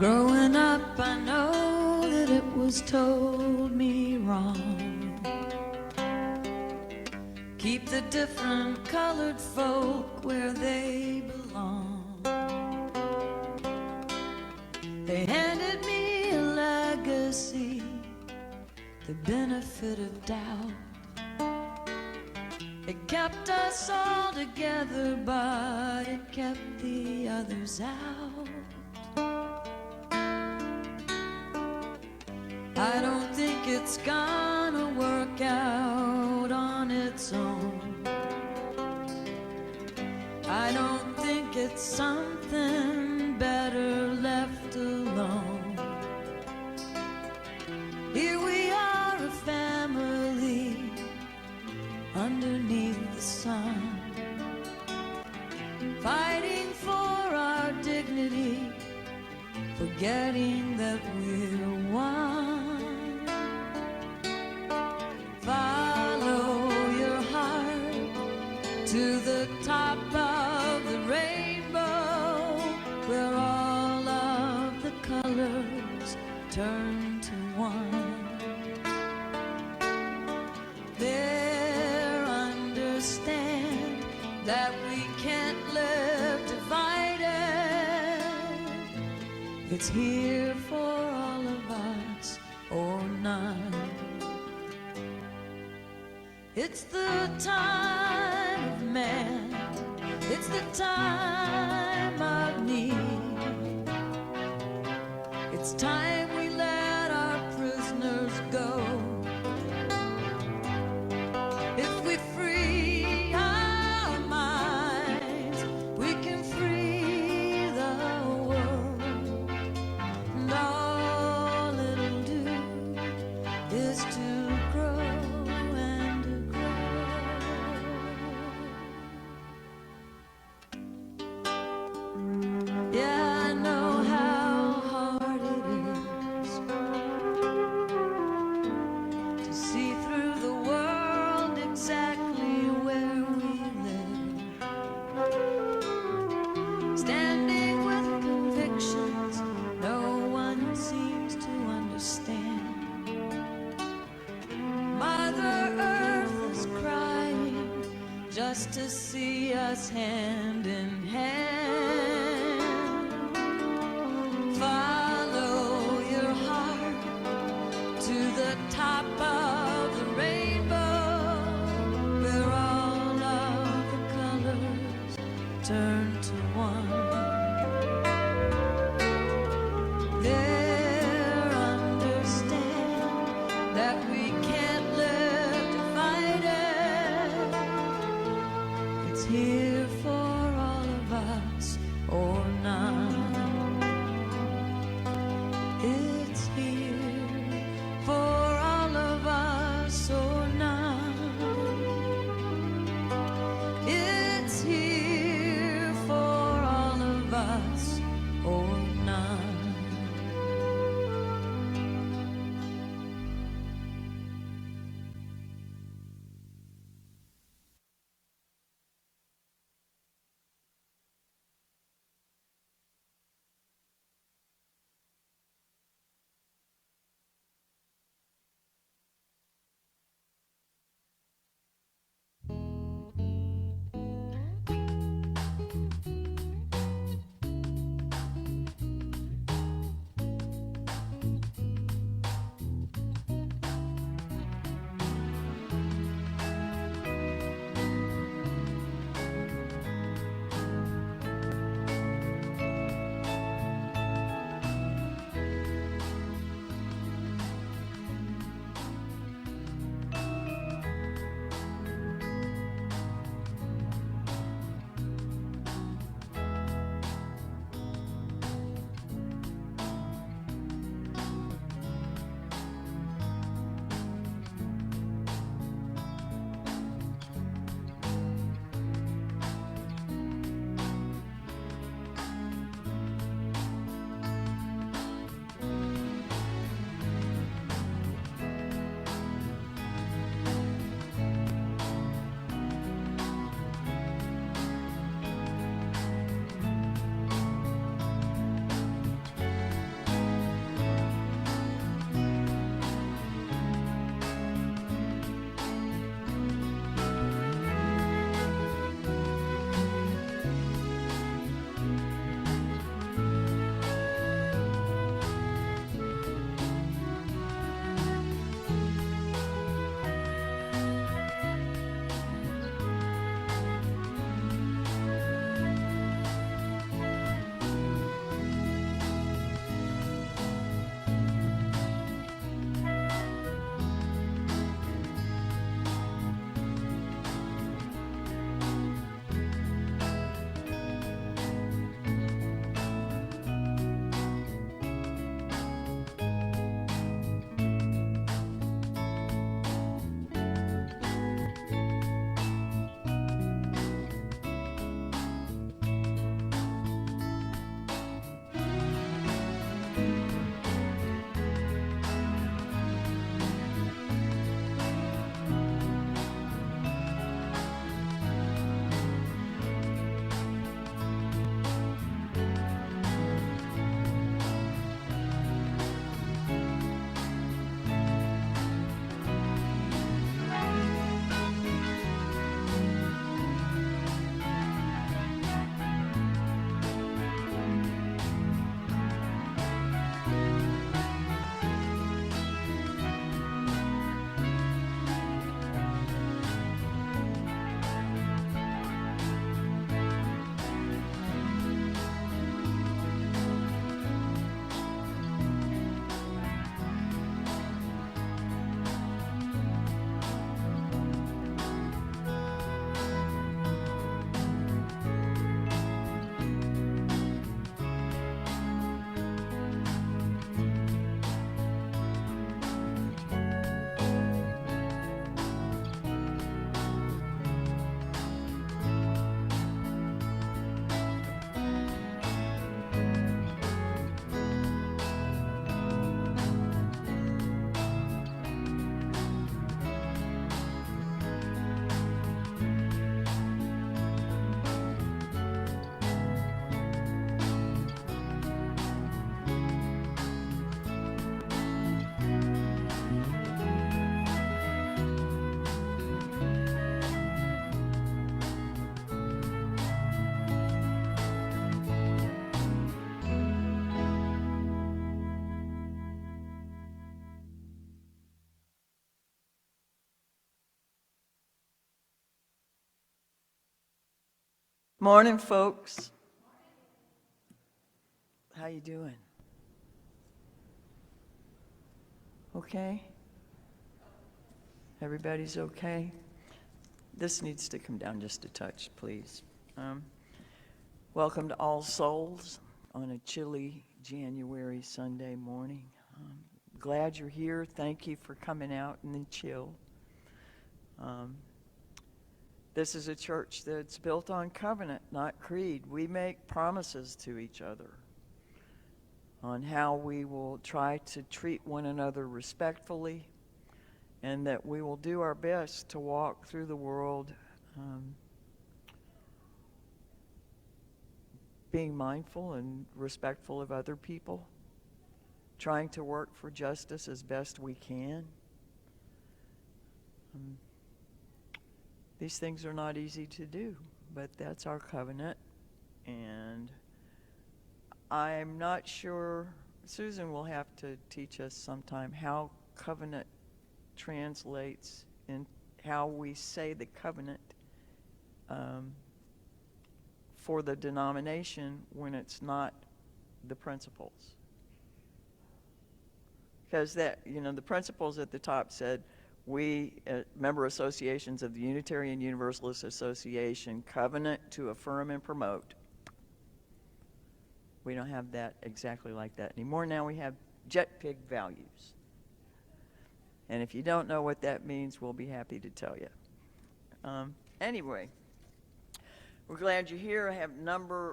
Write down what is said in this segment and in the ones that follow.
Growing up, I know that it was told me wrong. Keep the different colored folk where they belong. They handed me a legacy, the benefit of doubt. It kept us all together, but it kept the others out. I don't think it's gonna work out on its own. I don't think it's something better left alone. Here we are, a family underneath the sun, fighting for our dignity, forgetting that we're one. Follow your heart to the top of the rainbow, where all of the colors turn to one. There, understand that we can't live divided. It's here for all of us or none. It's the time of man, it's the time of need. It's time we let our prisoners go. If we free our minds, we can free the world. And all it'll do is to grow. Yeah, I know how hard it is to see through the world exactly where we live, standing with convictions no one seems to understand. Mother Earth is crying just to see us hand in hand. Follow your heart to the top of the rainbow, where all of the colors turn to one. There, understand that we can't live divided. It's here for Morning, folks. How you doing? Okay? Everybody's okay? This needs to come down just a touch, please. Welcome to All Souls on a chilly January Sunday morning. Glad you're here. Thank you for coming out in the chill. This is a church that's built on covenant, not creed. We make promises to each other on how we will try to treat one another respectfully, and that we will do our best to walk through the world being mindful and respectful of other people, trying to work for justice as best we can. These things are not easy to do, but that's our covenant. And I'm not sure, Susan will have to teach us sometime how covenant translates in how we say the covenant for the denomination when it's not the principles. Because that, the principles at the top said, we, member associations of the Unitarian Universalist Association, covenant to affirm and promote. We don't have that exactly like that anymore. Now we have JETPIG values. And if you don't know what that means, we'll be happy to tell you. Anyway, we're glad you're here.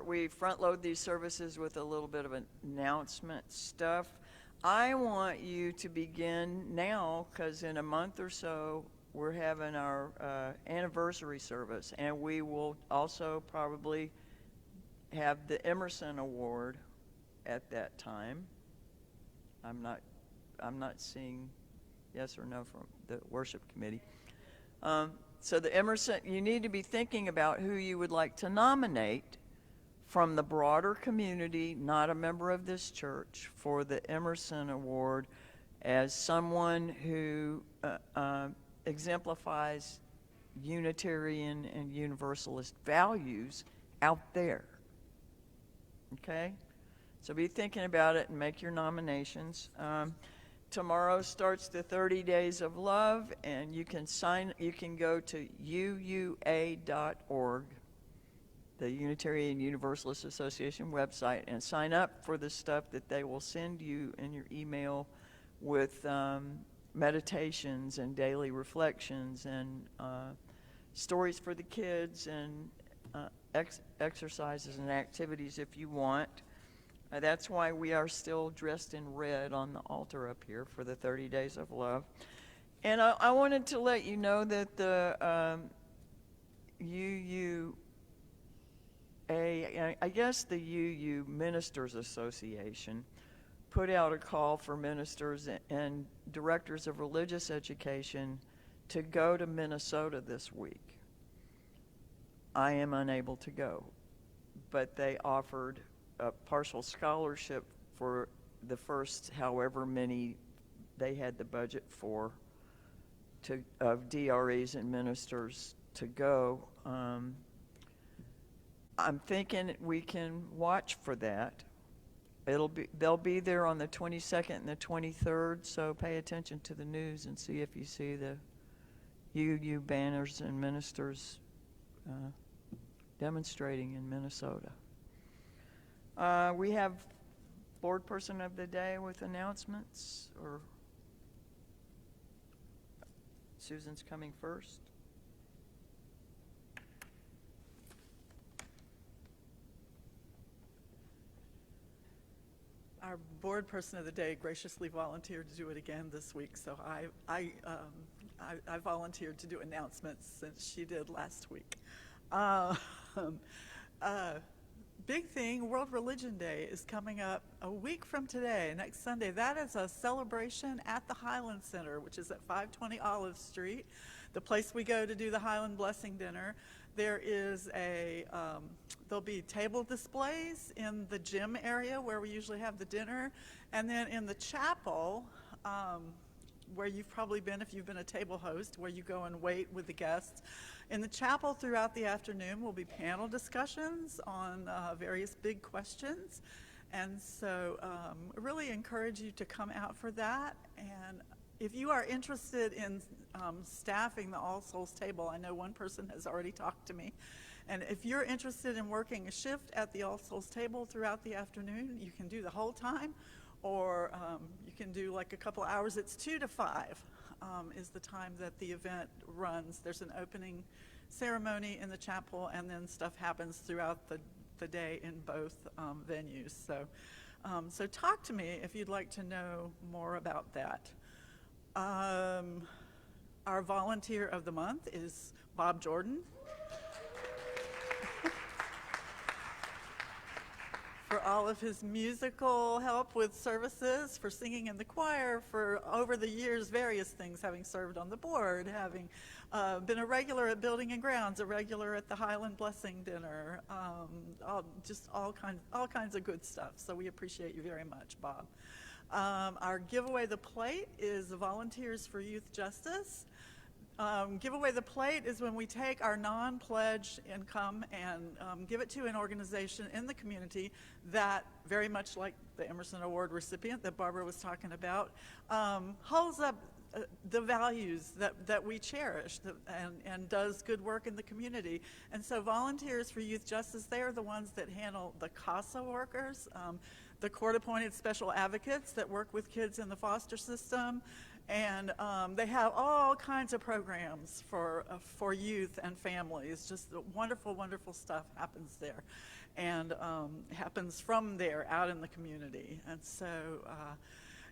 We front load these services with a little bit of announcement stuff. I want you to begin now, because in a month or so, we're having our anniversary service, and we will also probably have the Emerson Award at that time. I'm not seeing yes or no from the worship committee. So the Emerson, you need to be thinking about who you would like to nominate from the broader community, not a member of this church, for the Emerson Award as someone who exemplifies Unitarian and Universalist values out there. Okay? So be thinking about it and make your nominations. Tomorrow starts the 30 Days of Love, and you can go to uua.org, the Unitarian Universalist Association website, and sign up for the stuff that they will send you in your email with meditations and daily reflections and stories for the kids and exercises and activities if you want. That's why we are still dressed in red on the altar up here for the 30 Days of Love. And I wanted to let you know that the UUA, I guess the UU Ministers Association, put out a call for ministers and directors of religious education to go to Minnesota this week. I am unable to go, but they offered a partial scholarship for the first however many they had the budget for of DREs and ministers to go. I'm thinking we can watch for that. They'll be there on the 22nd and the 23rd, so pay attention to the news and see if you see the UU banners and ministers demonstrating in Minnesota. We have board person of the day with announcements, or Susan's coming first. Our board person of the day graciously volunteered to do it again this week, so I volunteered to do announcements since she did last week. Big thing, World Religion Day is coming up a week from today, next Sunday. That is a celebration at the Highland Center, which is at 520 Olive Street, the place we go to do the Highland Blessing Dinner. There is there'll be table displays in the gym area where we usually have the dinner, and then in the chapel, where you've probably been if you've been a table host, where you go and wait with the guests. In the chapel throughout the afternoon will be panel discussions on various big questions. And so I really encourage you to come out for that. And if you are interested in staffing the All Souls table, I know one person has already talked to me. And if you're interested in working a shift at the All Souls table throughout the afternoon, you can do the whole time, or you can do like a couple hours. It's 2 to 5 is the time that the event runs. There's an opening ceremony in the chapel, and then stuff happens throughout the day in both venues. So talk to me if you'd like to know more about that. Our volunteer of the month is Bob Jordan. For all of his musical help with services, for singing in the choir, for over the years, various things, having served on the board, having been a regular at Building and Grounds, a regular at the Highland Blessing Dinner, all kinds of good stuff. So we appreciate you very much, Bob. Our Giveaway the Plate is the Volunteers for Youth Justice. Giveaway the Plate is when we take our non-pledged income and give it to an organization in the community that, very much like the Emerson Award recipient that Barbara was talking about, holds up the values that we cherish and does good work in the community. And so Volunteers for Youth Justice, they are the ones that handle the CASA workers, the court-appointed special advocates that work with kids in the foster system. And they have all kinds of programs for youth and families. Just wonderful, wonderful stuff happens there, and happens from there out in the community. And so,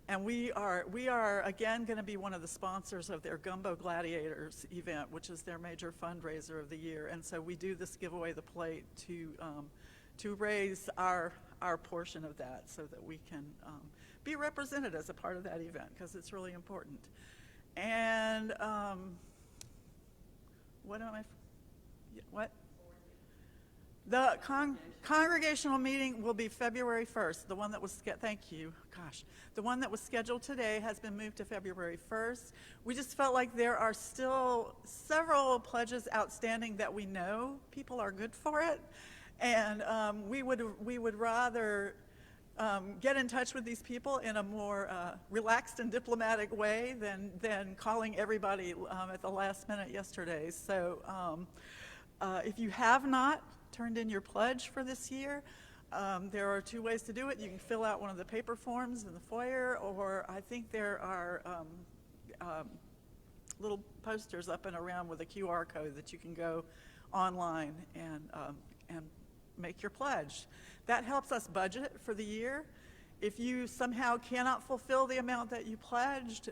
and we are again going to be one of the sponsors of their Gumbo Gladiators event, which is their major fundraiser of the year. And so we do this Giveaway the Plate to raise our portion of that, so that we can be represented as a part of that event, because it's really important. And the congregational meeting will be February 1st. The one that was the one that was scheduled today has been moved to February 1st. We just felt like there are still several pledges outstanding that we know people are good for it, and we would rather get in touch with these people in a more relaxed and diplomatic way than calling everybody at the last minute yesterday. So if you have not turned in your pledge for this year, there are 2 ways to do it. You can fill out one of the paper forms in the foyer, or I think there are little posters up and around with a QR code that you can go online and make your pledge. That helps us budget for the year. If you somehow cannot fulfill the amount that you pledged,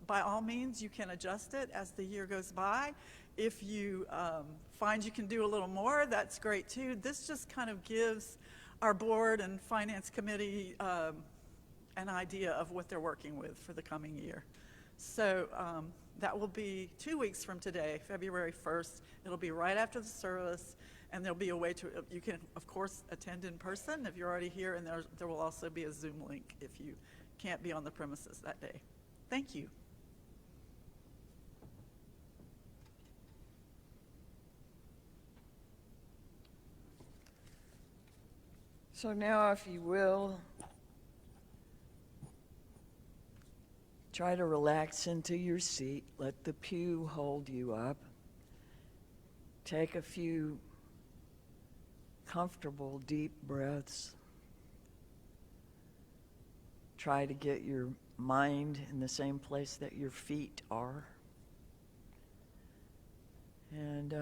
by all means, you can adjust it as the year goes by. If you find you can do a little more, that's great too. This just kind of gives our board and finance committee an idea of what they're working with for the coming year. So that will be 2 weeks from today, February 1st. It'll be right after the service. And there'll be a way you can, of course, attend in person if you're already here, and there will also be a Zoom link if you can't be on the premises that day. Thank you. So now, if you will, try to relax into your seat. Let the pew hold you up. Take a few comfortable, deep breaths. Try to get your mind in the same place that your feet are. And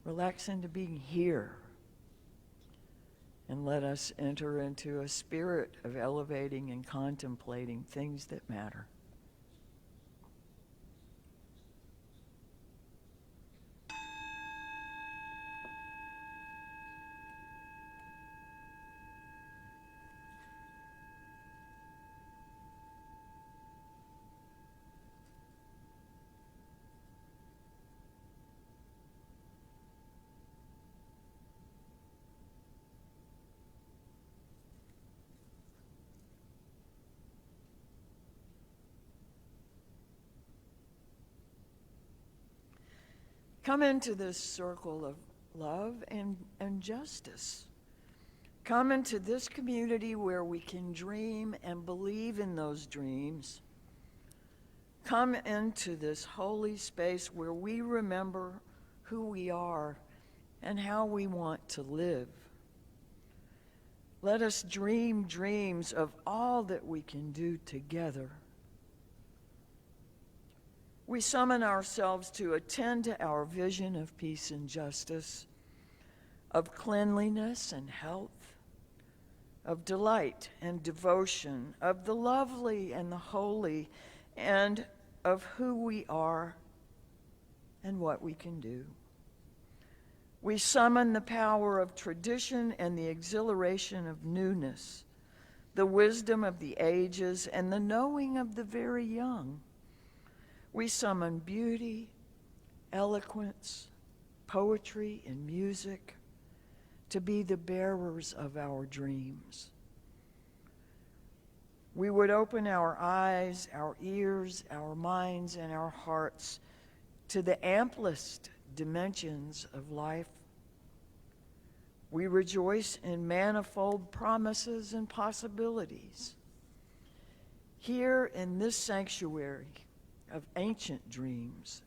relax into being here. And let us enter into a spirit of elevating and contemplating things that matter. Come into this circle of love and justice. Come into this community where we can dream and believe in those dreams. Come into this holy space where we remember who we are and how we want to live. Let us dream dreams of all that we can do together. We summon ourselves to attend to our vision of peace and justice, of cleanliness and health, of delight and devotion, of the lovely and the holy, and of who we are and what we can do. We summon the power of tradition and the exhilaration of newness, the wisdom of the ages and the knowing of the very young. We summon beauty, eloquence, poetry, and music to be the bearers of our dreams. We would open our eyes, our ears, our minds, and our hearts to the amplest dimensions of life. We rejoice in manifold promises and possibilities. Here in this sanctuary of ancient dreams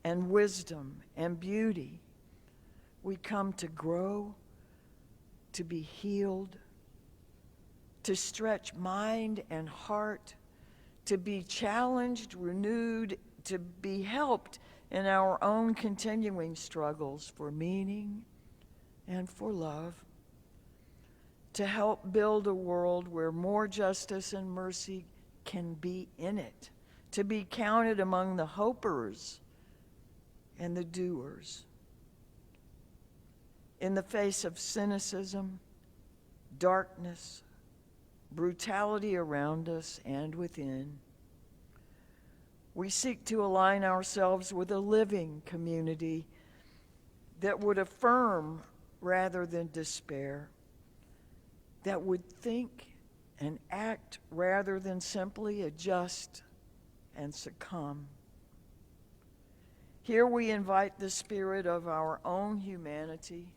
and wisdom and beauty, we come to grow, to be healed, to stretch mind and heart, to be challenged, renewed, to be helped in our own continuing struggles for meaning and for love, to help build a world where more justice and mercy can be in it, to be counted among the hopers and the doers. In the face of cynicism, darkness, brutality around us and within, we seek to align ourselves with a living community that would affirm rather than despair, that would think and act rather than simply adjust and succumb. Here we invite the spirit of our own humanity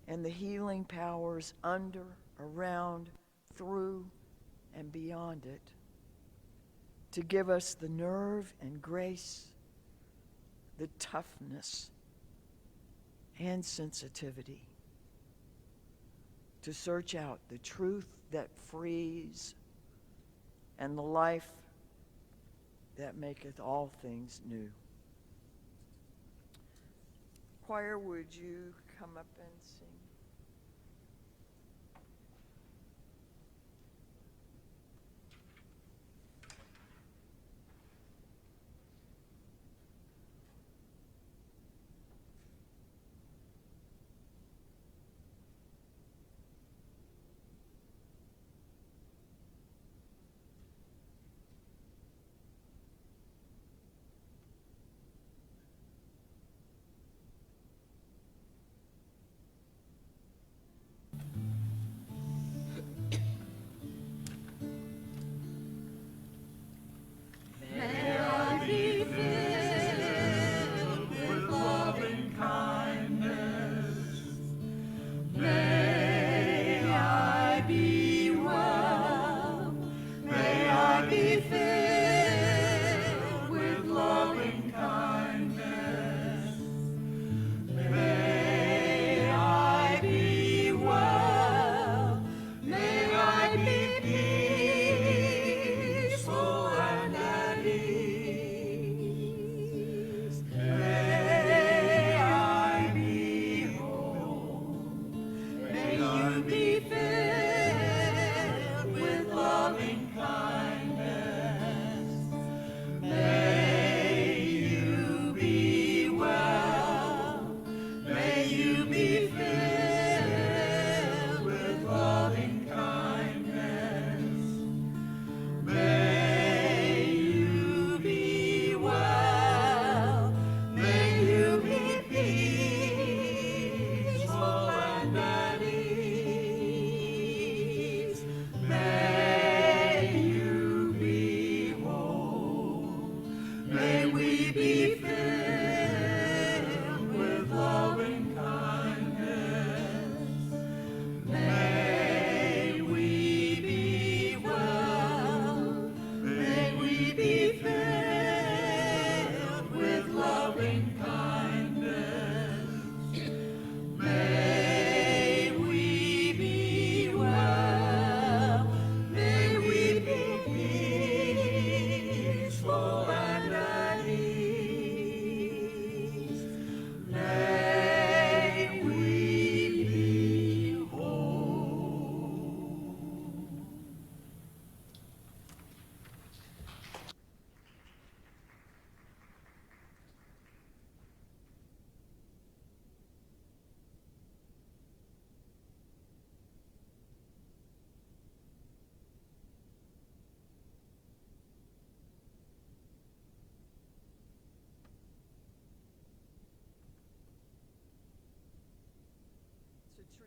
and the healing powers under, around, through, and beyond it to give us the nerve and grace, the toughness and sensitivity to search out the truth that frees and the life that maketh all things new. Choir, would you come up and sing?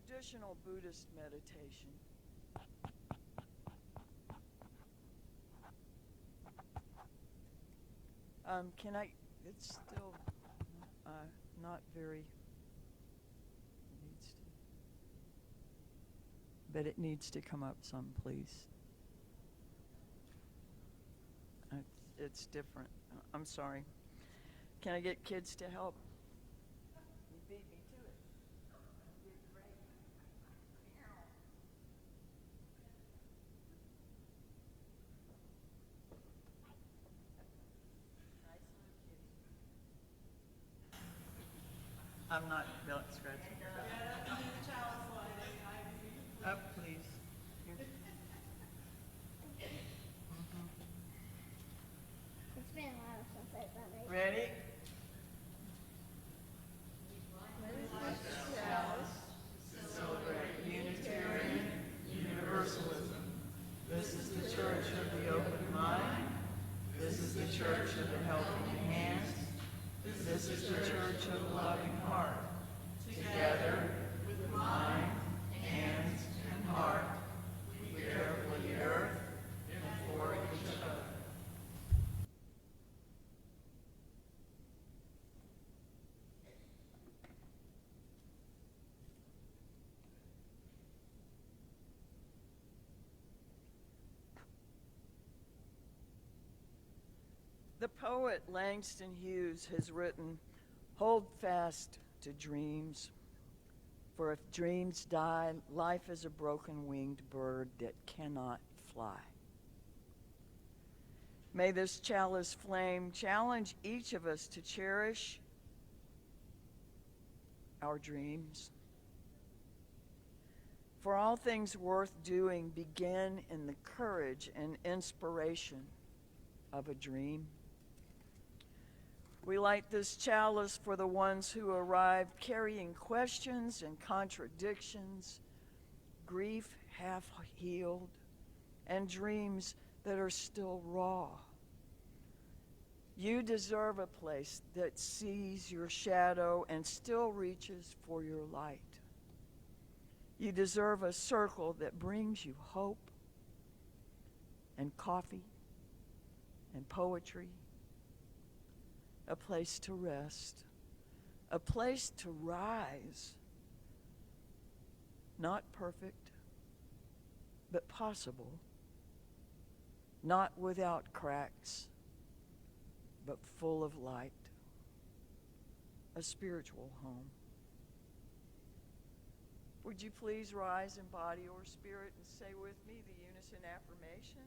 traditional Buddhist meditation. It's still not very, but it needs to come up some, please. It's different. I'm sorry. Can I get kids to help? You beat me to it. I'm not scratching. Up, please. Here. It's been a while since I've done it. Ready? Celebrate Unitarian Universalism. This is the Church of the Open Mind. This is the Church of the Helping Hands. This is the Church of the Loving Heart. Together, with mind, hands, and heart, we care for the earth and for each other. The poet Langston Hughes has written, "Hold fast to dreams, for if dreams die, life is a broken-winged bird that cannot fly." May this chalice flame challenge each of us to cherish our dreams. For all things worth doing begin in the courage and inspiration of a dream. We light this chalice for the ones who arrived carrying questions and contradictions, grief half healed, and dreams that are still raw. You deserve a place that sees your shadow and still reaches for your light. You deserve a circle that brings you hope and coffee and poetry, a place to rest, a place to rise, not perfect, but possible, not without cracks, but full of light, a spiritual home. Would you please rise in body or spirit and say with me the unison affirmation?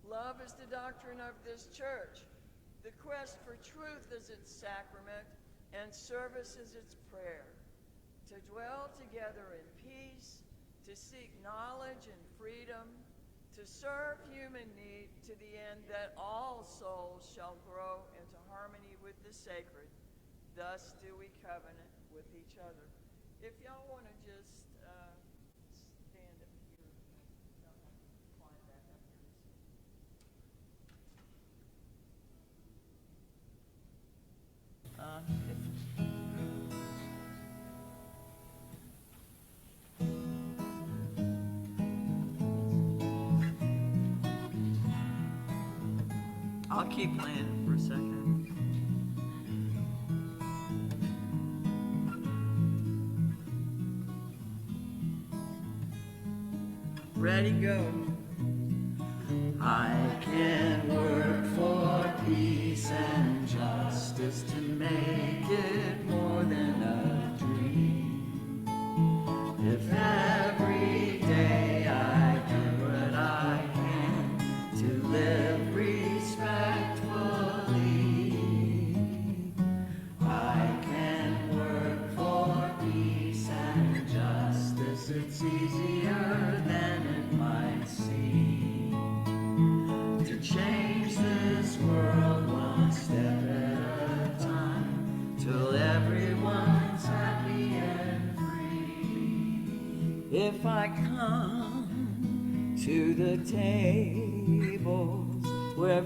Love is the doctrine of this church. The quest for truth is its sacrament, and service is its prayer. To dwell together in peace, to seek knowledge and freedom, to serve human need to the end that all souls shall grow into harmony with the sacred. Thus do we covenant with each other. If y'all want to just stand up here, don't have to climb back up here. I'll keep playing for a second. Ready, go. I can work for peace and justice to make it more than a dream. If every day I do what I can to live respectfully, I can work for peace and justice. It's easier than it might seem to change this world one step at a time till everyone's happy and free. If I come to the tables where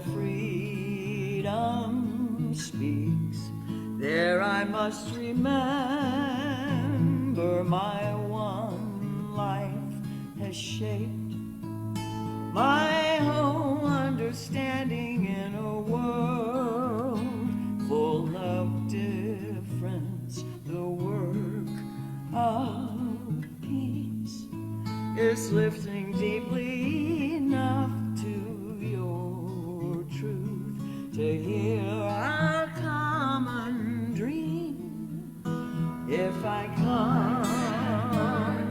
freedom speaks, There I must remember my one life has shaped my whole understanding in a world full of difference. The work of peace is lifting deeply enough to your truth to hear our common dream. If I come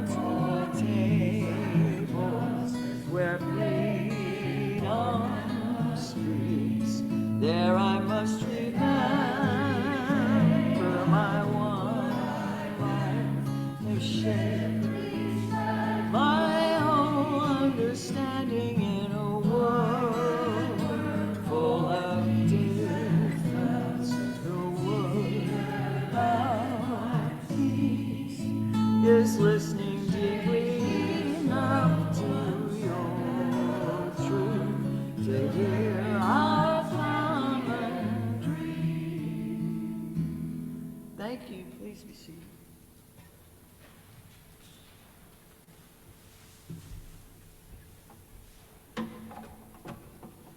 to tables where freedom speaks, there I must remember my one life has shaped my whole understanding in a world full of difference. The word of peace is listening deeply enough to your truth to hear our common dream. Thank you. Please be seated.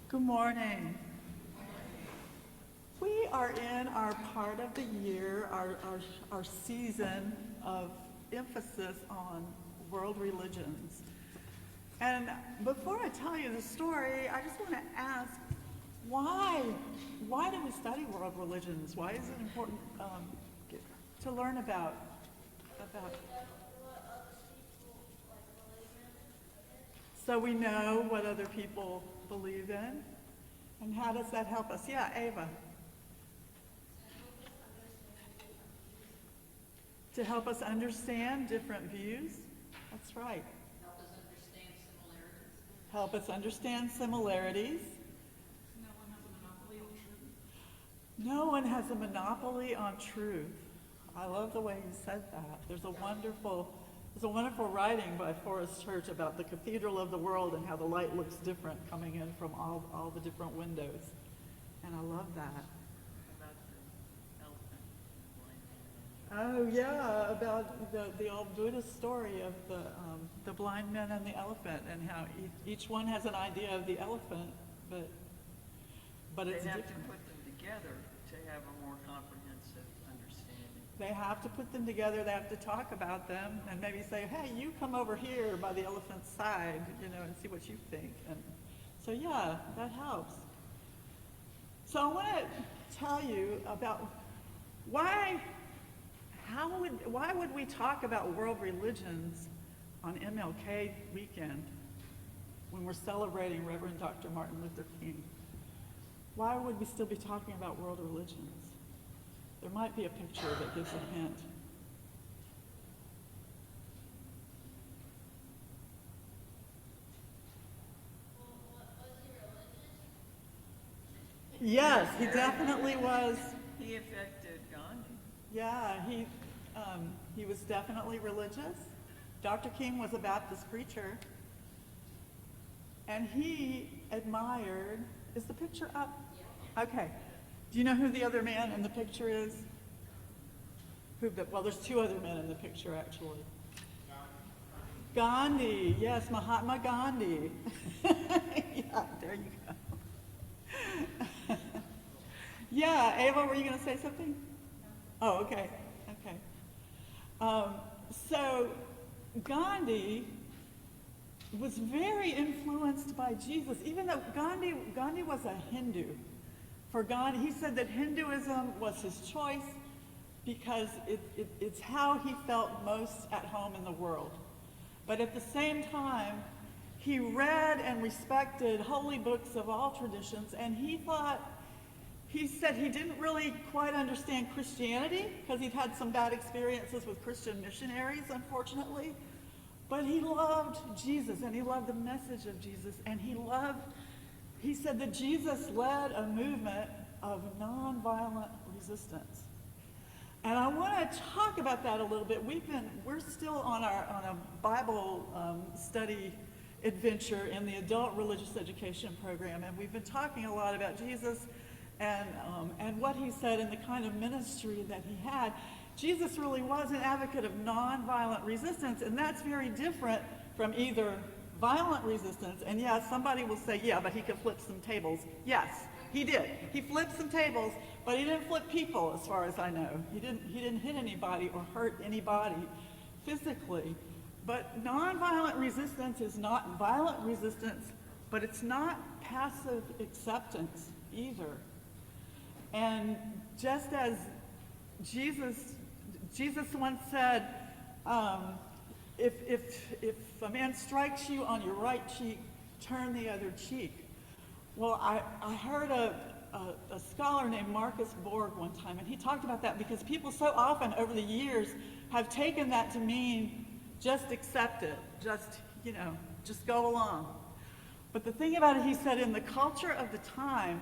Good morning. We are in our part of the year, our season of emphasis on world religions. And before I tell you the story, I just want to ask, why do we study world religions? Why is it important to learn about? So we know what other people believe in, and how does that help us? Yeah, Ava. To help us understand different views. That's right. Help us understand similarities. No one has a monopoly on truth. I love the way you said that. There's a wonderful writing by Forrest Church about the cathedral of the world and how the light looks different coming in from all the different windows. And I love that. Oh yeah, about the old Buddhist story of the blind man and the elephant, and how each one has an idea of the elephant, but it's They have different. to put them together to have a more comprehensive understanding. They have to put them together. They have to talk about them, and maybe say, "Hey, you come over here by the elephant's side, and see what you think." And so yeah, that helps. So I want to tell you about why would we talk about world religions on MLK weekend when we're celebrating Reverend Dr. Martin Luther King? Why would we still be talking about world religions? There might be a picture that gives a hint. Yes, he definitely was. He affected Gandhi. Yeah, he was definitely religious. Dr. King was a Baptist preacher. And he admired, is the picture up? Okay. Do you know who the other man in the picture is? Well, there's two other men in the picture, actually. Gandhi, yes, Mahatma Gandhi. Yeah, there you go. Yeah, Ava, were you going to say something? Oh, okay, okay. So Gandhi was very influenced by Jesus, even though Gandhi was a Hindu. For Gandhi, he said that Hinduism was his choice because it's how he felt most at home in the world. But at the same time, he read and respected holy books of all traditions, and he said he didn't really quite understand Christianity because he'd had some bad experiences with Christian missionaries, unfortunately. But he loved Jesus, and he loved the message of Jesus, and he said that Jesus led a movement of nonviolent resistance. And I want to talk about that a little bit. We're still on a Bible study adventure in the adult religious education program, and we've been talking a lot about Jesus and what he said and the kind of ministry that he had. Jesus really was an advocate of nonviolent resistance, and that's very different from either violent resistance, and yes, somebody will say, yeah, but he could flip some tables. Yes, he did. He flipped some tables, but he didn't flip people, as far as I know. He didn't hit anybody or hurt anybody physically. But nonviolent resistance is not violent resistance, but it's not passive acceptance either. And just as Jesus once said, if a man strikes you on your right cheek, turn the other cheek. Well, I heard a scholar named Marcus Borg one time, and he talked about that because people so often over the years have taken that to mean just accept it, just go along. But the thing about it, he said, in the culture of the time,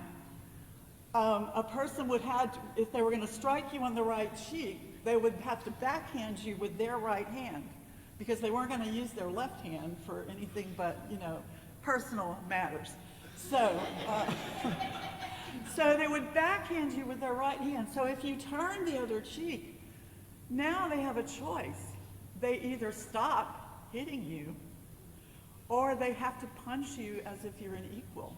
a person would have, if they were going to strike you on the right cheek, they would have to backhand you with their right hand because they weren't going to use their left hand for anything but, personal matters. So, so they would backhand you with their right hand. So if you turn the other cheek, now they have a choice. They either stop hitting you or they have to punch you as if you're an equal.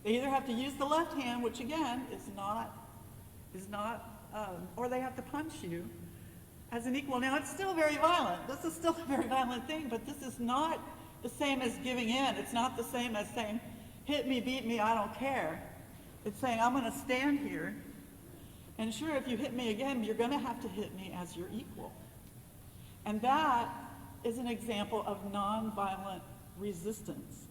They either have to use the left hand, which again is not, or they have to punch you as an equal. Now it's still very violent. This is still a very violent thing, but this is not the same as giving in. It's not the same as saying, hit me, beat me, I don't care. It's saying, I'm going to stand here, and sure, if you hit me again, you're going to have to hit me as your equal. And that is an example of nonviolent resistance.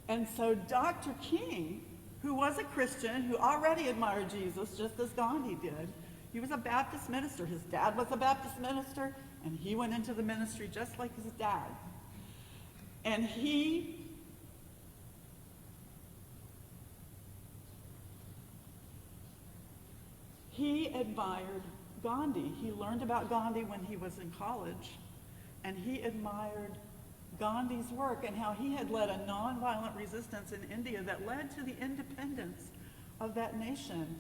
And so Dr. King, who was a Christian, who already admired Jesus, just as Gandhi did, he was a Baptist minister. His dad was a Baptist minister, and he went into the ministry just like his dad. And he admired Gandhi. He learned about Gandhi when he was in college, and he admired Gandhi's work and how he had led a nonviolent resistance in India that led to the independence of that nation.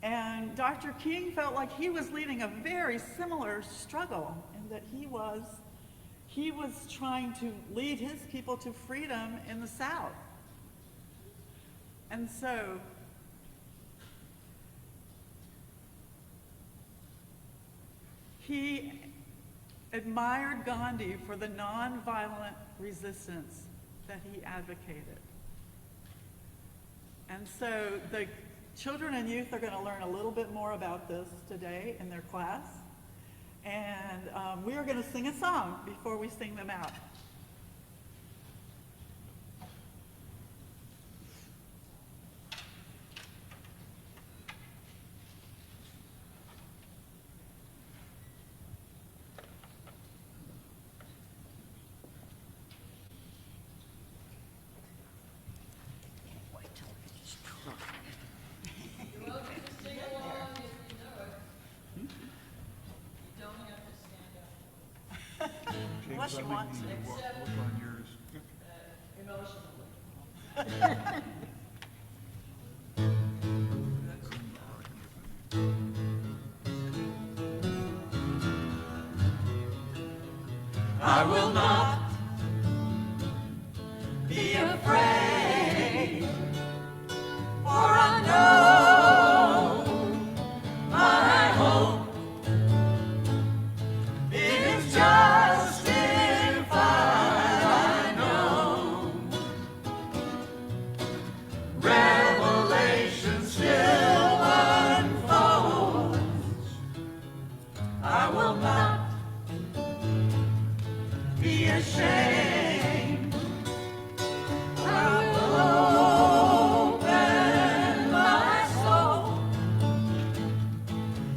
And Dr. King felt like he was leading a very similar struggle, and that he was trying to lead his people to freedom in the South. And so he admired Gandhi for the nonviolent resistance that he advocated. And so the children and youth are going to learn a little bit more about this today in their class. And we are going to sing a song before we sing them out. Unless you want to. Look on yours. I will not be afraid, for I know my hope is justified. I know revelation still unfolds. I will not be ashamed. I will open my soul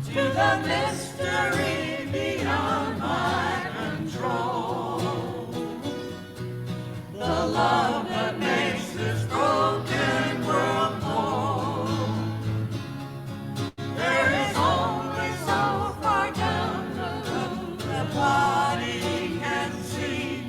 to the mystery beyond my control. The love that makes this broken world whole. There is only so far down the road the body can see.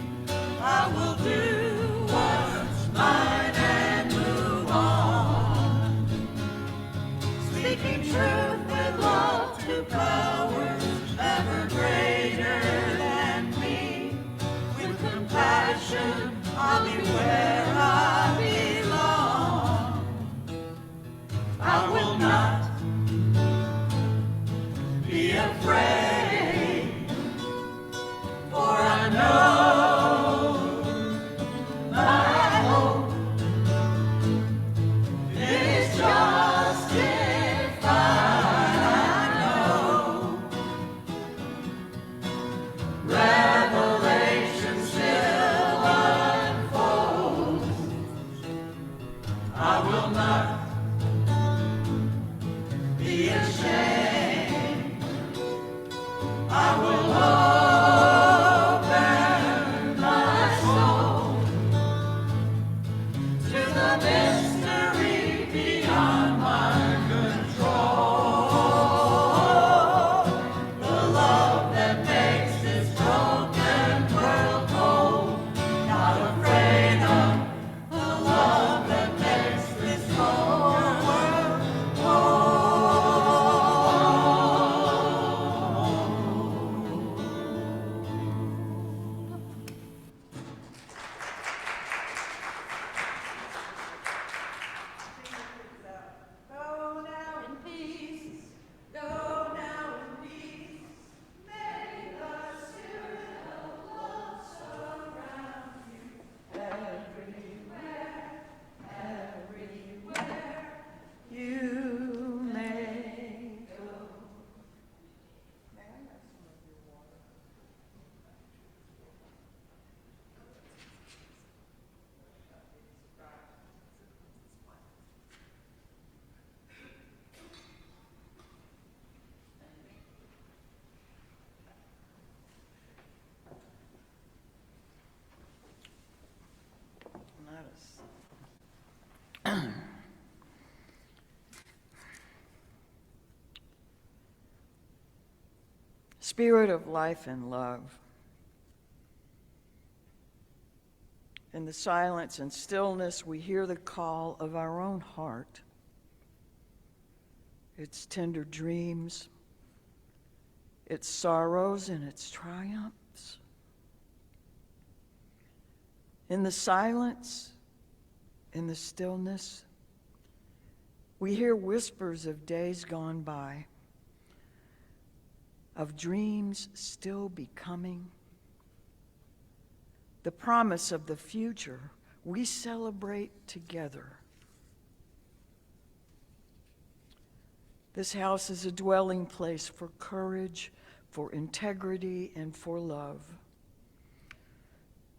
Spirit of life and love, in the silence and stillness, we hear the call of our own heart, its tender dreams, its sorrows and its triumphs. In the silence, in the stillness, we hear whispers of days gone by, of dreams still becoming, the promise of the future we celebrate together. This house is a dwelling place for courage, for integrity, and for love.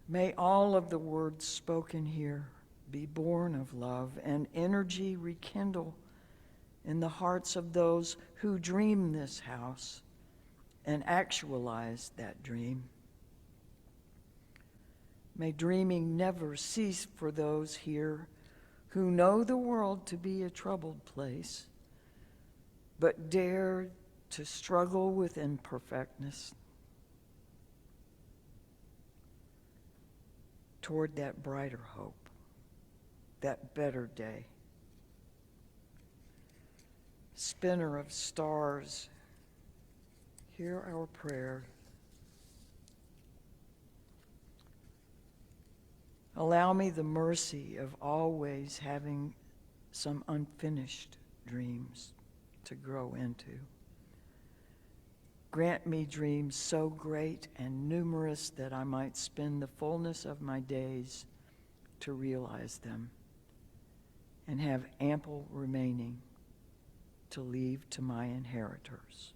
May all of the words spoken here be born of love and energy rekindle in the hearts of those who dream this house and actualize that dream. May dreaming never cease for those here who know the world to be a troubled place, but dare to struggle with imperfectness toward that brighter hope, that better day. Spinner of stars, hear our prayer. Allow me the mercy of always having some unfinished dreams to grow into. Grant me dreams so great and numerous that I might spend the fullness of my days to realize them and have ample remaining to leave to my inheritors.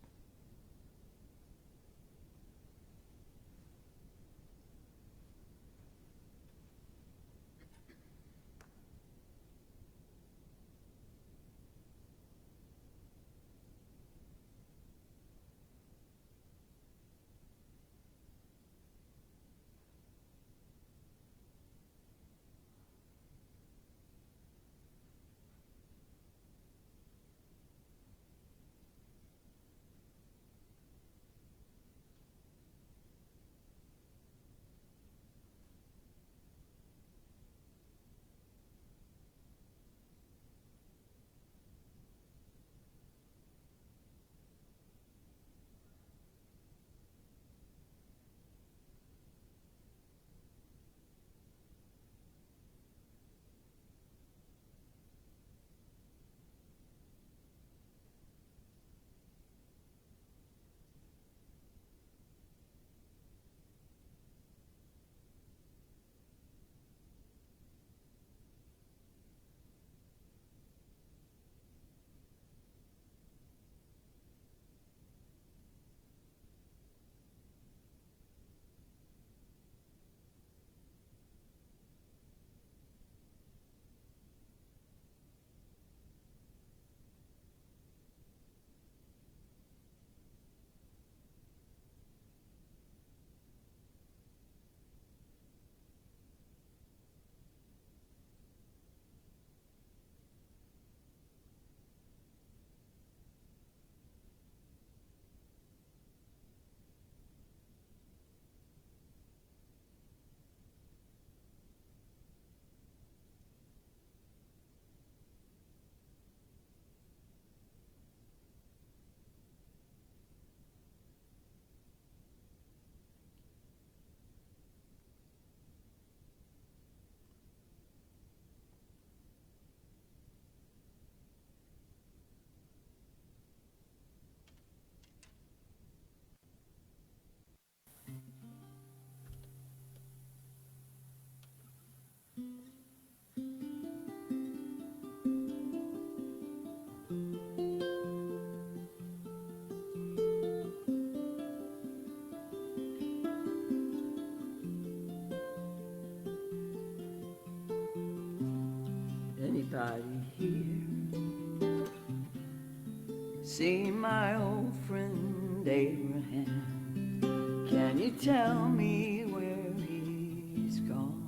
my old friend Abraham, can you tell me where he's gone?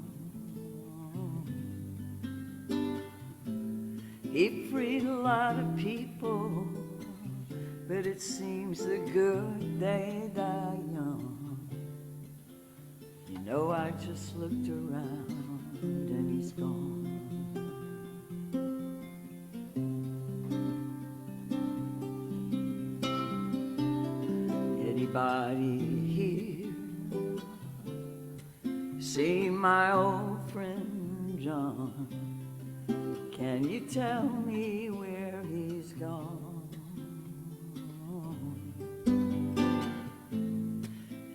He freed a lot of people, but it seems the good they die young. You know, I just looked around and he's gone. Anybody here see my old friend John? Can you tell me where he's gone?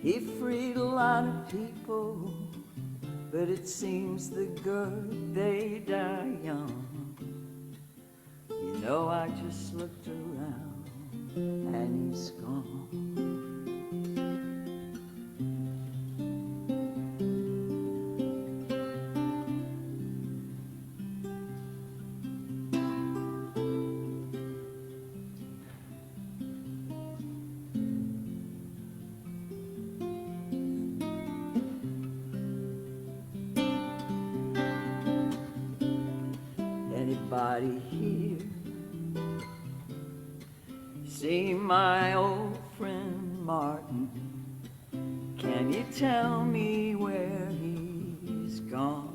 He freed a lot of people, but it seems the good they die young. You know, I just looked around and he's gone. Anybody here see my old friend Martin? Can you tell me where he's gone?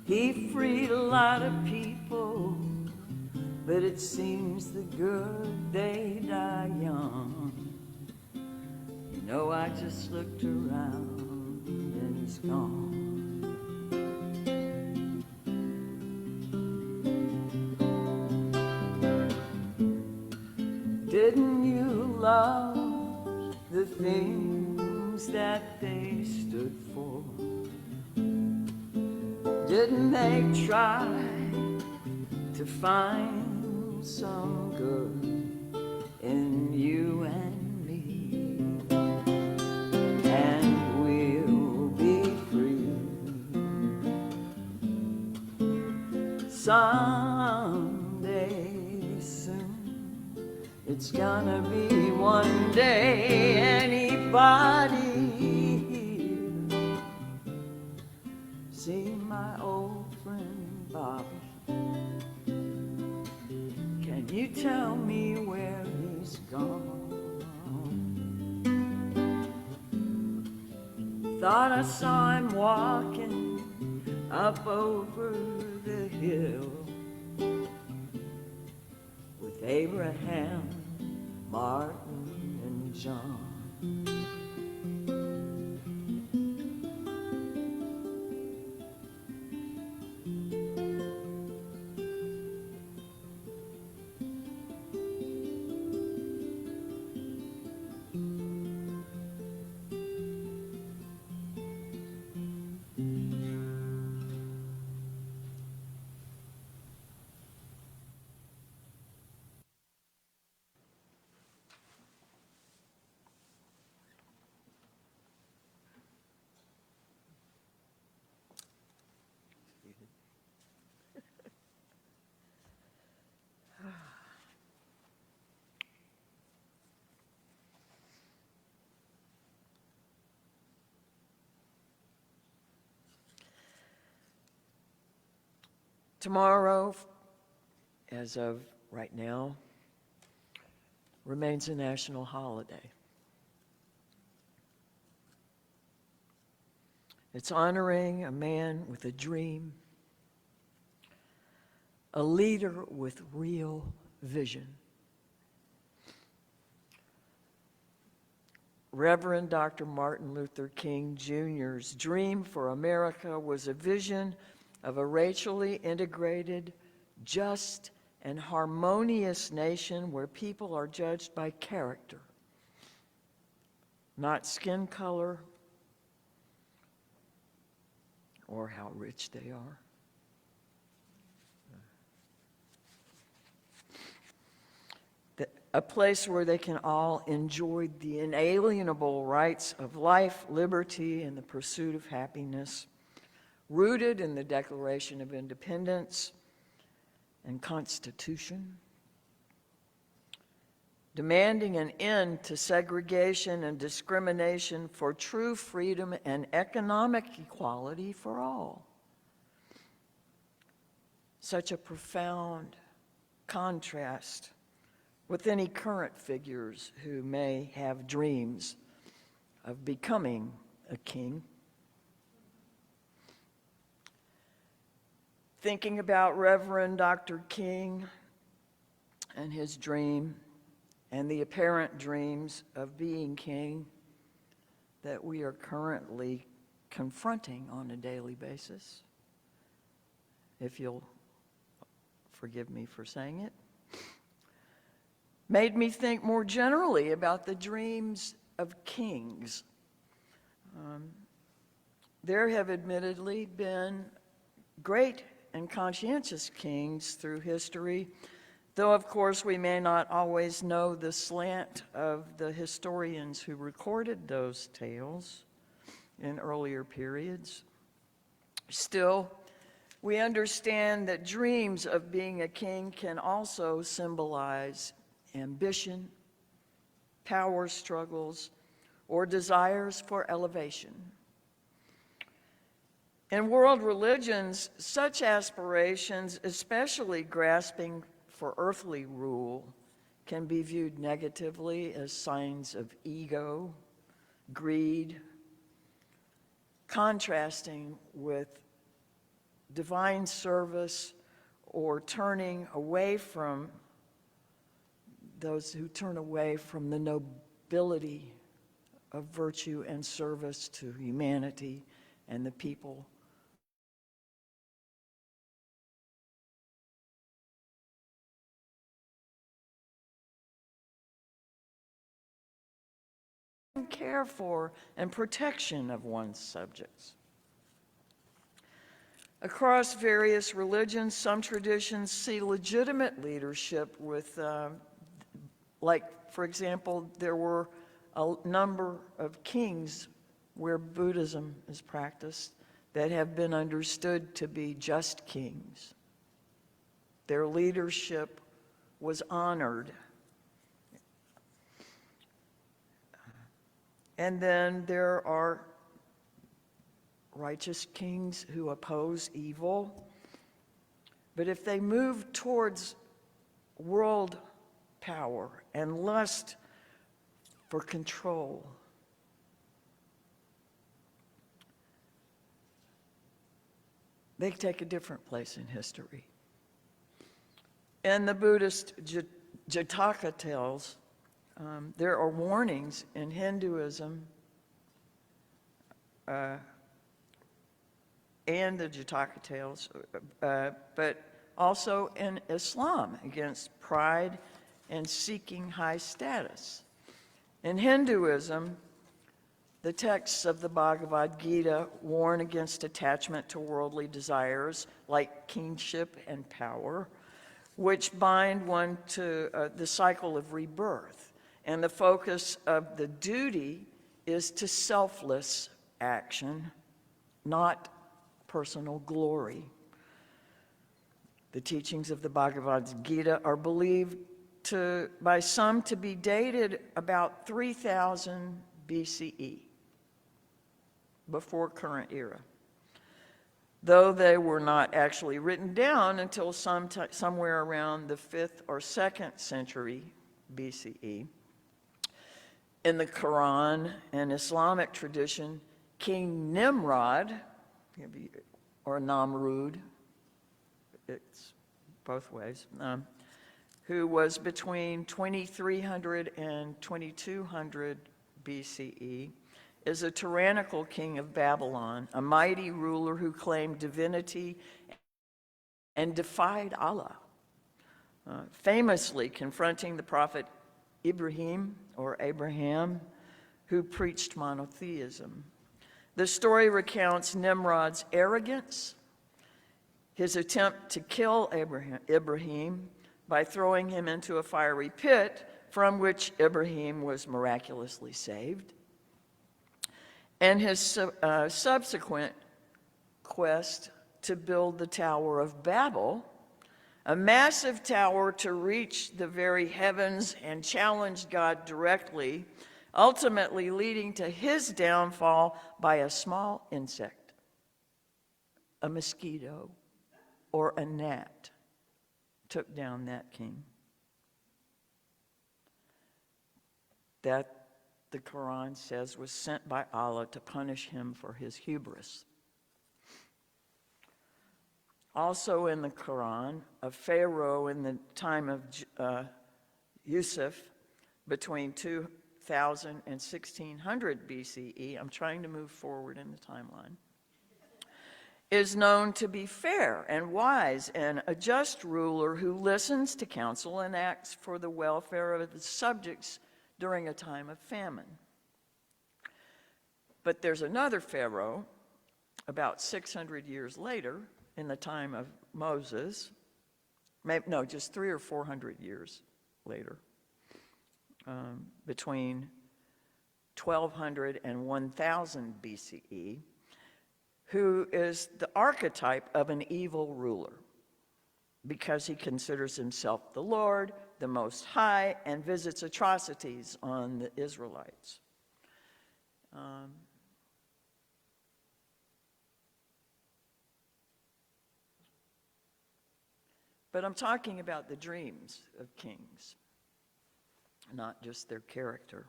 He freed a lot of people, but it seems the good they die young. You know, I just looked around and he's gone. Didn't you love the things that they stood for? Didn't they try to find some good in you and me? And we'll be free someday soon. It's gonna be one day. Anybody here see my old friend Bobby? Can you tell me where he's gone? Thought I saw him walking up over the hill with Abraham, Martin, and John. Tomorrow, as of right now, remains a national holiday. It's honoring a man with a dream, a leader with real vision. Reverend Dr. Martin Luther King Jr.'s dream for America was a vision of a racially integrated, just, and harmonious nation where people are judged by character, not skin color or how rich they are. A place where they can all enjoy the inalienable rights of life, liberty, and the pursuit of happiness, rooted in the Declaration of Independence and constitution, demanding an end to segregation and discrimination for true freedom and economic equality for all. Such a profound contrast with any current figures who may have dreams of becoming a king. Thinking about Reverend Dr. King and his dream and the apparent dreams of being king that we are currently confronting on a daily basis, if you'll forgive me for saying it, made me think more generally about the dreams of kings. There have admittedly been great and conscientious kings through history, though of course we may not always know the slant of the historians who recorded those tales in earlier periods. Still, we understand that dreams of being a king can also symbolize ambition, power struggles, or desires for elevation. In world religions, such aspirations, especially grasping for earthly rule, can be viewed negatively as signs of ego, greed, contrasting with divine service or turning away from those who turn away from the nobility of virtue and service to humanity and the people. Care for and protection of one's subjects. Across various religions, some traditions see legitimate leadership with, like, for example, there were a number of kings where Buddhism is practiced that have been understood to be just kings. Their leadership was honored. And then there are righteous kings who oppose evil. But if they move towards world power and lust for control, they take a different place in history. In the Buddhist Jataka tales, there are warnings in Hinduism and the Jataka tales, but also in Islam against pride and seeking high status. In Hinduism, the texts of the Bhagavad Gita warn against attachment to worldly desires like kingship and power, which bind one to the cycle of rebirth. And the focus of the duty is to selfless action, not personal glory. The teachings of the Bhagavad Gita are believed by some to be dated about 3000 BCE, before current era, though they were not actually written down until somewhere around the 5th or 2nd century BCE. In the Quran and Islamic tradition, King Nimrod, or Namrud, it's both ways, who was between 2300 and 2200 BCE, is a tyrannical king of Babylon, a mighty ruler who claimed divinity and defied Allah, famously confronting the prophet Ibrahim, or Abraham, who preached monotheism. The story recounts Nimrod's arrogance, his attempt to kill Ibrahim by throwing him into a fiery pit from which Ibrahim was miraculously saved, and his subsequent quest to build the Tower of Babel, a massive tower to reach the very heavens and challenge God directly, ultimately leading to his downfall by a small insect, a mosquito, or a gnat took down that king. That, the Quran says, was sent by Allah to punish him for his hubris. Also in the Quran, a pharaoh in the time of Yusuf, between 2000 and 1600 BCE, I'm trying to move forward in the timeline, is known to be fair and wise and a just ruler who listens to counsel and acts for the welfare of the subjects during a time of famine. But there's another pharaoh about 600 years later, in the time of Moses, just 300 or 400 years later, between 1200 and 1000 BCE, who is the archetype of an evil ruler because he considers himself the Lord, the Most High, and visits atrocities on the Israelites. But I'm talking about the dreams of kings, not just their character.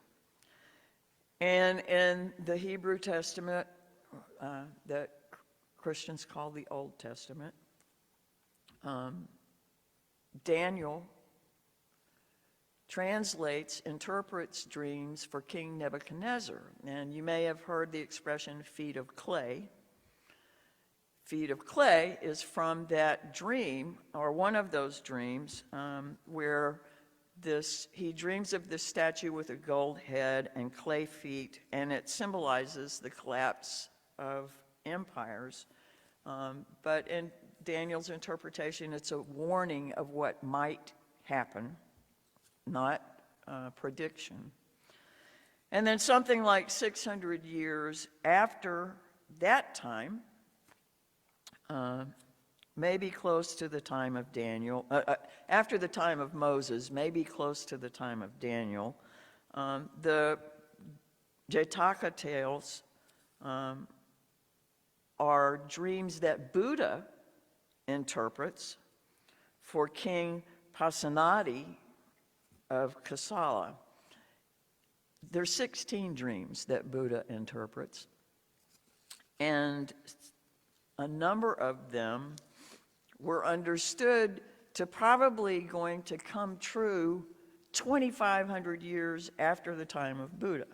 And in the Hebrew Testament, that Christians call the Old Testament, Daniel interprets dreams for King Nebuchadnezzar. And you may have heard the expression feet of clay. Feet of clay is from that dream, or one of those dreams, where he dreams of this statue with a gold head and clay feet, and it symbolizes the collapse of empires. But in Daniel's interpretation, it's a warning of what might happen, not prediction. And then something like 600 years after that time, maybe close to the time of Daniel, after the time of Moses, maybe close to the time of Daniel, the Jataka tales are dreams that Buddha interprets for King Pasenadi of Kosala. There's 16 dreams that Buddha interprets, and a number of them were understood to probably going to come true 2,500 years after the time of Buddha.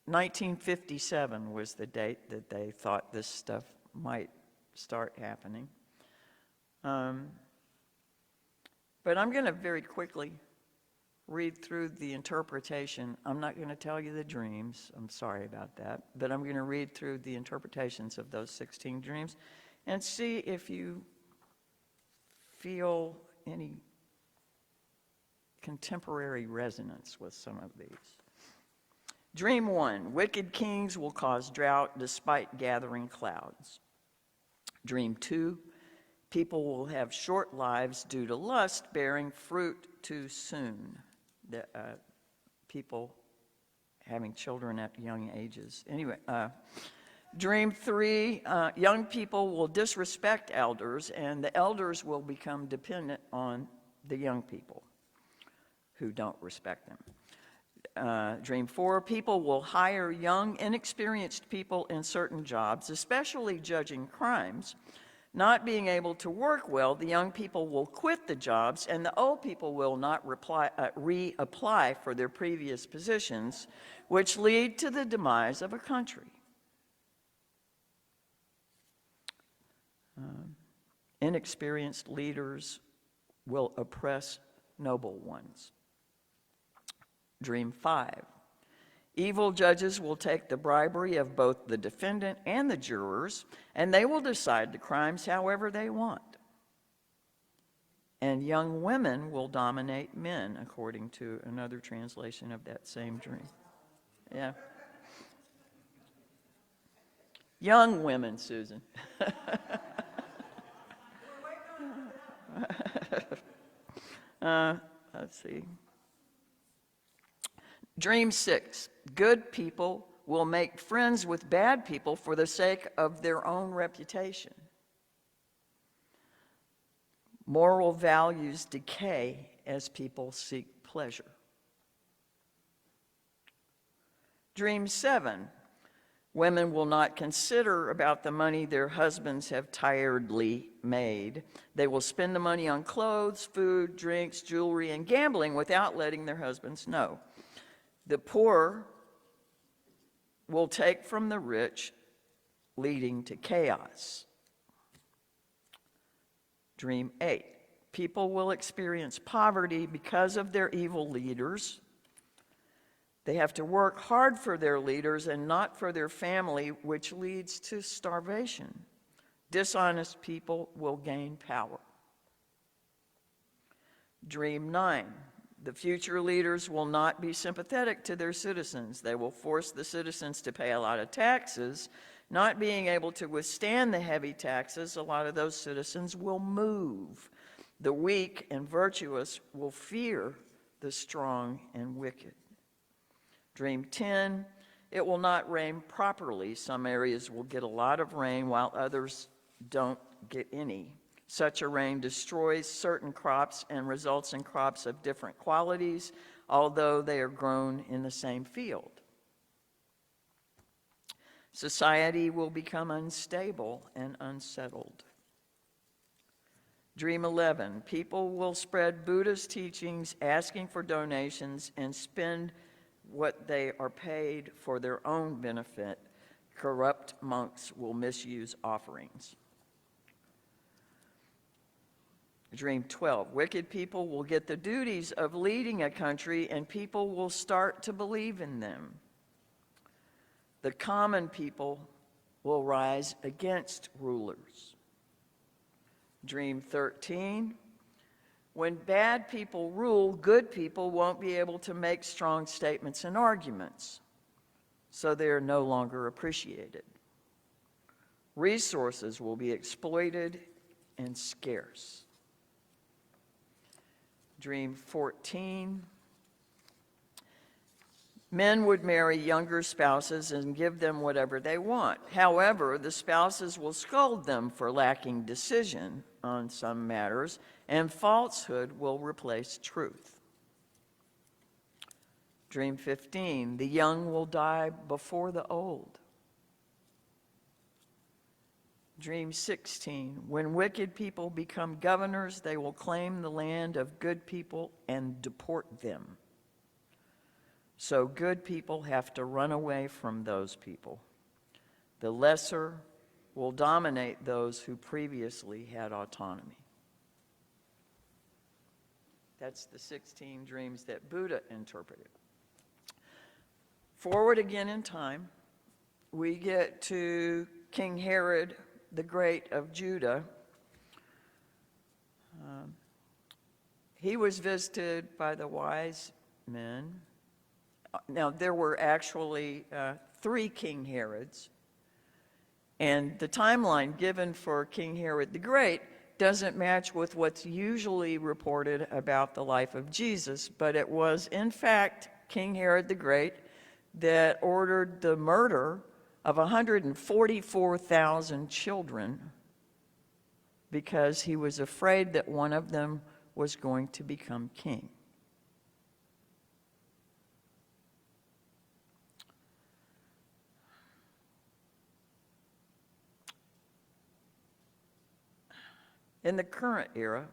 1957 was the date that they thought this stuff might start happening. But I'm going to very quickly read through the interpretation. I'm not going to tell you the dreams. I'm sorry about that. But I'm going to read through the interpretations of those 16 dreams and see if you feel any contemporary resonance with some of these. Dream 1, wicked kings will cause drought despite gathering clouds. Dream 2, people will have short lives due to lust, bearing fruit too soon. People having children at young ages. Anyway, dream 3, young people will disrespect elders, and the elders will become dependent on the young people who don't respect them. Dream 4, people will hire young, inexperienced people in certain jobs, especially judging crimes. Not being able to work well, the young people will quit the jobs, and the old people will not reapply for their previous positions, which lead to the demise of a country. Inexperienced leaders will oppress noble ones. Dream 5. Evil judges will take the bribery of both the defendant and the jurors, and they will decide the crimes however they want. And young women will dominate men, according to another translation of that same dream. Yeah. Young women, Susan. Let's see. Dream 6. Good people will make friends with bad people for the sake of their own reputation. Moral values decay as people seek pleasure. Dream 7. Women will not consider about the money their husbands have tiredly made. They will spend the money on clothes, food, drinks, jewelry, and gambling without letting their husbands know. The poor will take from the rich, leading to chaos. Dream 8. People will experience poverty because of their evil leaders. They have to work hard for their leaders and not for their family, which leads to starvation. Dishonest people will gain power. Dream 9. The future leaders will not be sympathetic to their citizens. They will force the citizens to pay a lot of taxes. Not being able to withstand the heavy taxes, a lot of those citizens will move. The weak and virtuous will fear the strong and wicked. Dream 10, it will not rain properly. Some areas will get a lot of rain while others don't get any. Such a rain destroys certain crops and results in crops of different qualities, although they are grown in the same field. Society will become unstable and unsettled. Dream 11, people will spread Buddha's teachings, asking for donations, and spend what they are paid for their own benefit. Corrupt monks will misuse offerings. Dream 12, wicked people will get the duties of leading a country and people will start to believe in them. The common people will rise against rulers. Dream 13, when bad people rule, good people won't be able to make strong statements and arguments, so they are no longer appreciated. Resources will be exploited and scarce. Dream 14, men would marry younger spouses and give them whatever they want. However, the spouses will scold them for lacking decision on some matters, and falsehood will replace truth. Dream 15, the young will die before the old. Dream 16, when wicked people become governors, they will claim the land of good people and deport them. So good people have to run away from those people. The lesser will dominate those who previously had autonomy. That's the 16 dreams that Buddha interpreted. Forward again in time, we get to King Herod the Great of Judah. He was visited by the wise men. Now, there were actually 3 King Herods, and the timeline given for King Herod the Great doesn't match with what's usually reported about the life of Jesus, but it was, in fact, King Herod the Great that ordered the murder of 144,000 children because he was afraid that one of them was going to become king. In the current era,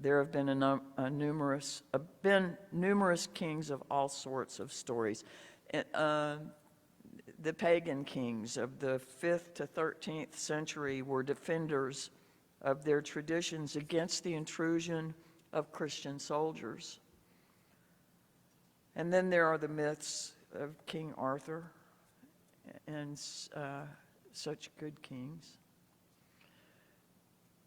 there have been numerous kings of all sorts of stories. The pagan kings of the 5th to 13th century were defenders of their traditions against the intrusion of Christian soldiers. And then there are the myths of King Arthur and such good kings.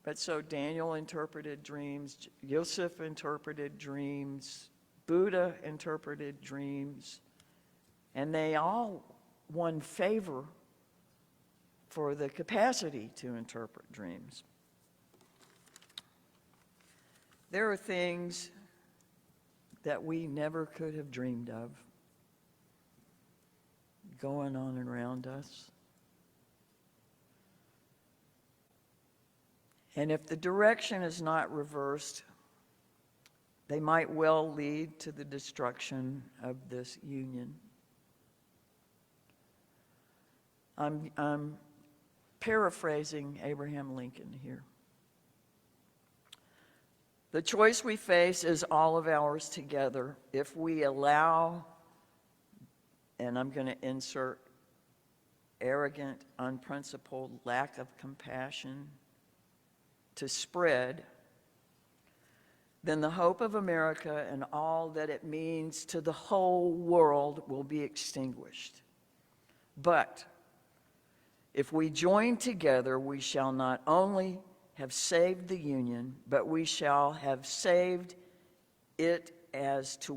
But so Daniel interpreted dreams, Joseph interpreted dreams, Buddha interpreted dreams, and they all won favor for the capacity to interpret dreams. There are things that we never could have dreamed of going on around us. And if the direction is not reversed, they might well lead to the destruction of this union. I'm paraphrasing Abraham Lincoln here. The choice we face is all of ours together. If we allow, and I'm going to insert arrogant, unprincipled, lack of compassion to spread, then the hope of America and all that it means to the whole world will be extinguished. But if we join together, we shall not only have saved the Union, but we shall have saved it as to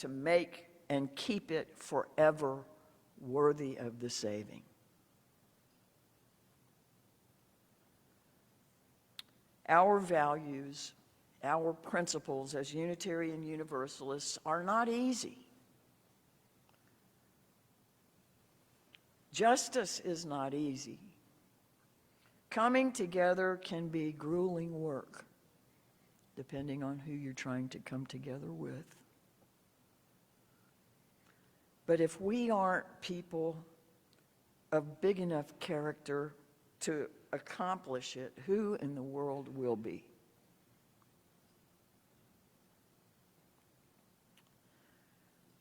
make and keep it forever worthy of the saving. Our values, our principles as Unitarian Universalists are not easy. Justice is not easy. Coming together can be grueling work, depending on who you're trying to come together with. But if we aren't people of big enough character to accomplish it, who in the world will be?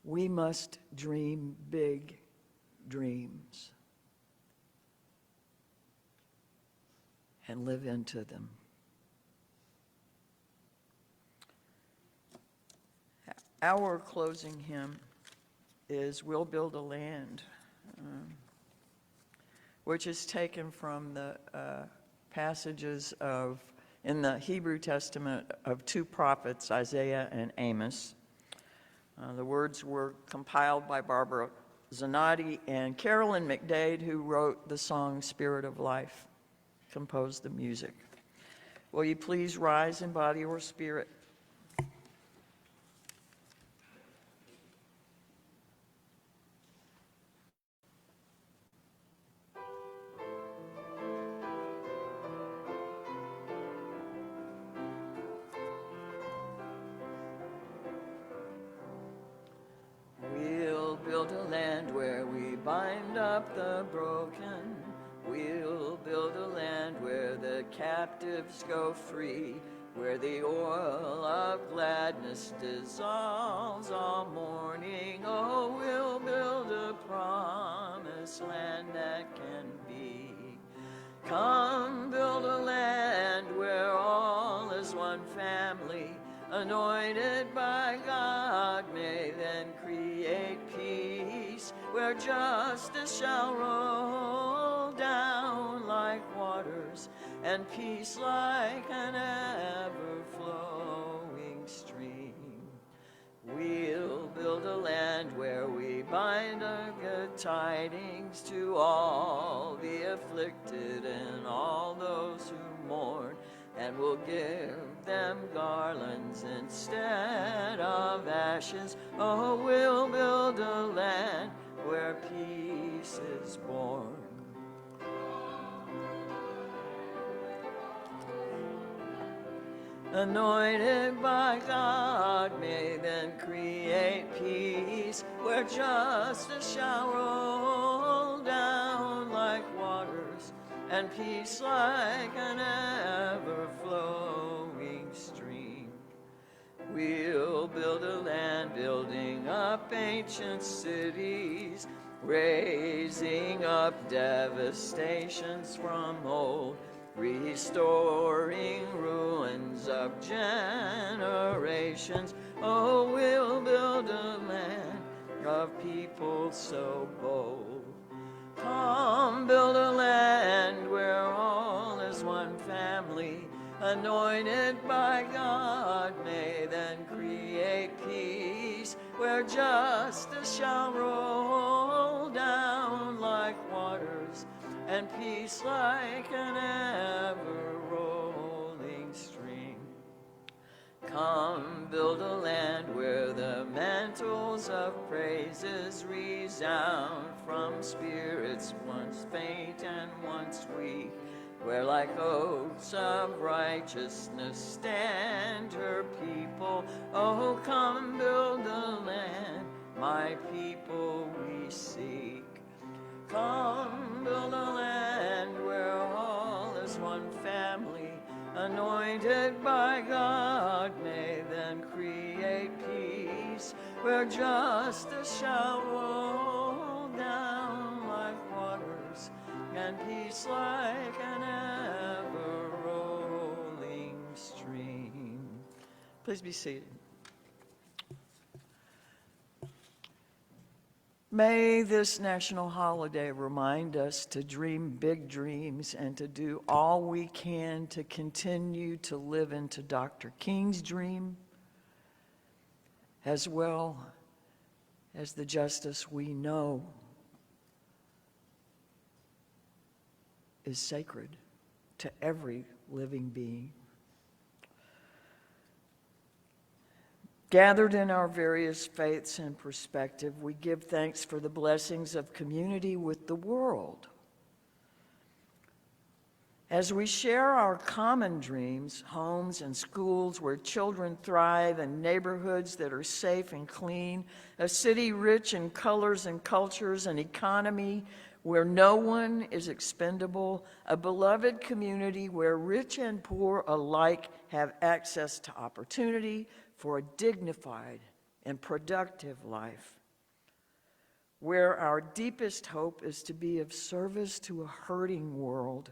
We must dream big dreams and live into them. Our closing hymn is "We'll Build a Land," which is taken from the passages in the Hebrew Testament of two prophets, Isaiah and Amos. The words were compiled by Barbara Zanotti, and Carolyn McDade, who wrote the song "Spirit of Life," composed the music. Will you please rise in body or spirit? We'll build a land where we bind up the broken. We'll build a land where the captives go free, where the oil of gladness dissolves all mourning. Oh, we'll build a promised land that can be. Come, build a land where all is one family, anointed by God, may then create peace, where justice shall roll down like waters, and peace like an ever-flowing stream. We'll build a land where we bind our good tidings to all the afflicted and all those who mourn, and we'll give them garlands instead of ashes. Oh, we'll build a land where peace is born. Anointed by God, may then create peace, where justice shall roll down like waters, and peace like an ever-flowing stream. We'll build a land, building up ancient cities, raising up devastations from old, restoring ruins of generations. Oh, we'll build a land of people so bold. Come, build a land where all is one family, anointed by God, may then create peace, where justice shall roll down like waters, and peace like an ever-rolling stream. Come, build a land where the mantles of praises resound from spirits once faint and once weak, where like oaks of righteousness stand her people. Oh, come, build a land, my people we seek. Come, build a land where all is one family, anointed by God, may then create peace, where justice shall roll down like waters, and peace like an ever-rolling stream. Please be seated. May this national holiday remind us to dream big dreams and to do all we can to continue to live into Dr. King's dream, as well as the justice we know is sacred to every living being. Gathered in our various faiths and perspective, we give thanks for the blessings of community with the world. As we share our common dreams, homes and schools where children thrive, and neighborhoods that are safe and clean, a city rich in colors and cultures, an economy where no one is expendable, a beloved community where rich and poor alike have access to opportunity for a dignified and productive life, where our deepest hope is to be of service to a hurting world.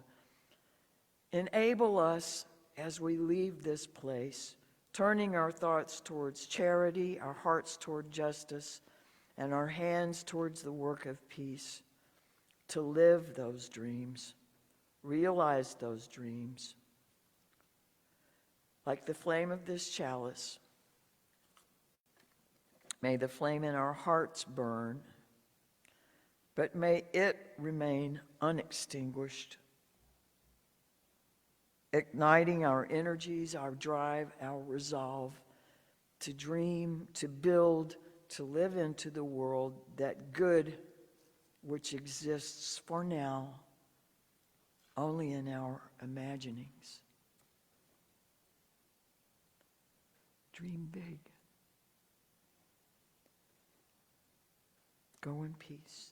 Enable us as we leave this place, turning our thoughts towards charity, our hearts toward justice, and our hands towards the work of peace, to live those dreams, realize those dreams. Like the flame of this chalice, may the flame in our hearts burn, but may it remain unextinguished, igniting our energies, our drive, our resolve to dream, to build, to live into the world that good which exists for now only in our imaginings. Dream big. Go in peace.